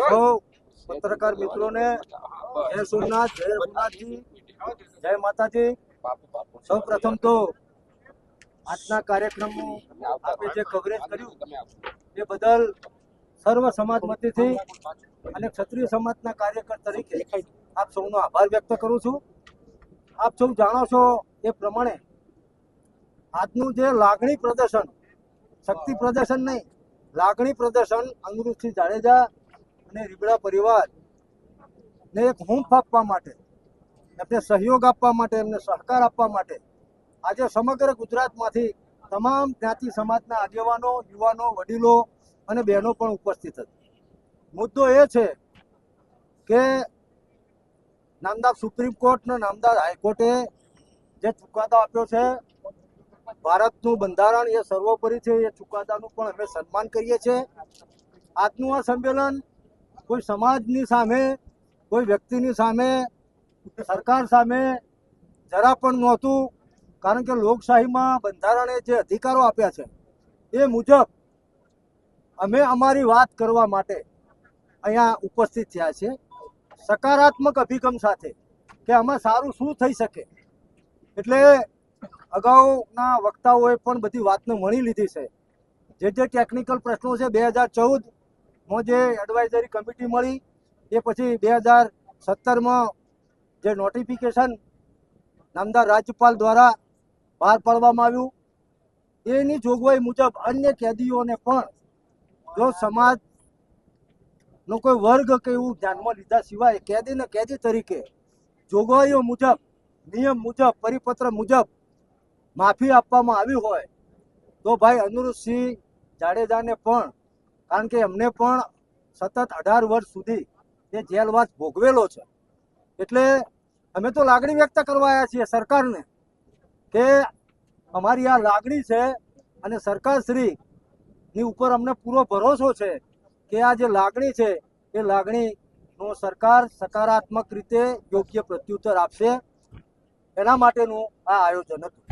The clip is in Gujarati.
સૌ પત્રકાર મિત્રોને જય સોમનાથ, જય રઘુનાથજી, જય માતાજી। સૌ પ્રથમ તો આજના કાર્યક્રમનું આપણે જે કવરેજ કર્યું એ બદલ સર્વ સમાજ વતીથી અને ક્ષત્રિય સમાજના કાર્યકર તરીકે આપ સૌનો આભાર વ્યક્ત કરું છું। આપ સૌ જાણો છો એ પ્રમાણે આજનું જે લાગણી પ્રદર્શન, શક્તિ પ્રદર્શન નહીં, લાગણી પ્રદર્શન અનિરુદ્ધસિંહ જાડેજા અને રીબડા પરિવારને એક હૂંફ આપવા માટે, એમને સહયોગ આપવા માટે, એમને સહકાર આપવા માટે આજે સમગ્ર ગુજરાતમાંથી તમામ જ્ઞાતિ સમાજના આગેવાનો, યુવાનો, વડીલો અને બહેનો પણ ઉપસ્થિત હતી। મુદ્દો એ છે કે નામદાર સુપ્રીમ કોર્ટ અને નામદાર હાઈકોર્ટે જે ચુકાદો આપ્યો છે, ભારતનું બંધારણ એ સર્વોપરી છે, એ ચુકાદાનું પણ અમે સન્માન કરીએ છીએ। આજનું આ સંમેલન કોઈ સમાજની સામે, કોઈ વ્યક્તિની સામે, સરકાર સામે જરા પણ નહોતું, કારણ કે લોકશાહીમાં બંધારણે જે અધિકારો આપ્યા છે એ મુજબ અમે અમારી વાત કરવા માટે અહીંયા ઉપસ્થિત થયા છે, સકારાત્મક અભિગમ સાથે કે આમાં સારું શું થઈ શકે। એટલે અગાઉના વક્તાઓએ પણ બધી વાતને વણી લીધી છે। જે ટેકનિકલ પ્રશ્નો છે 2014માં જે એડવાઇઝરી કમિટી મળી, એ પછી 2017માં જે નોટિફિકેશન નામદાર રાજ્યપાલ દ્વારા બહાર પાડવામાં આવ્યું, એની જોગવાઈ મુજબ અન્ય કેદીઓને પણ જો સમાજનો કોઈ વર્ગ કે એવું ધ્યાનમાં લીધા સિવાય કેદીને કેદી તરીકે જોગવાઈઓ મુજબ, નિયમ મુજબ, પરિપત્ર મુજબ માફી આપવામાં આવી હોય તો ભાઈ અનિરુદ્ધસિંહ જાડેજાને પણ, કારણ કે એમને પણ સતત 18 વર્ષ સુધી એ જેલવાસ ભોગવેલો છે, એટલે અમે તો લાગણી વ્યક્ત કરવા આવ્યા છીએ સરકારને કે અમારી આ લાગણી છે અને સરકારશ્રીની ઉપર અમને પૂરો ભરોસો છે કે આ જે લાગણી છે એ લાગણીનો સરકાર સકારાત્મક રીતે યોગ્ય પ્રત્યુત્તર આપશે। એના માટેનું આ આયોજન હતું।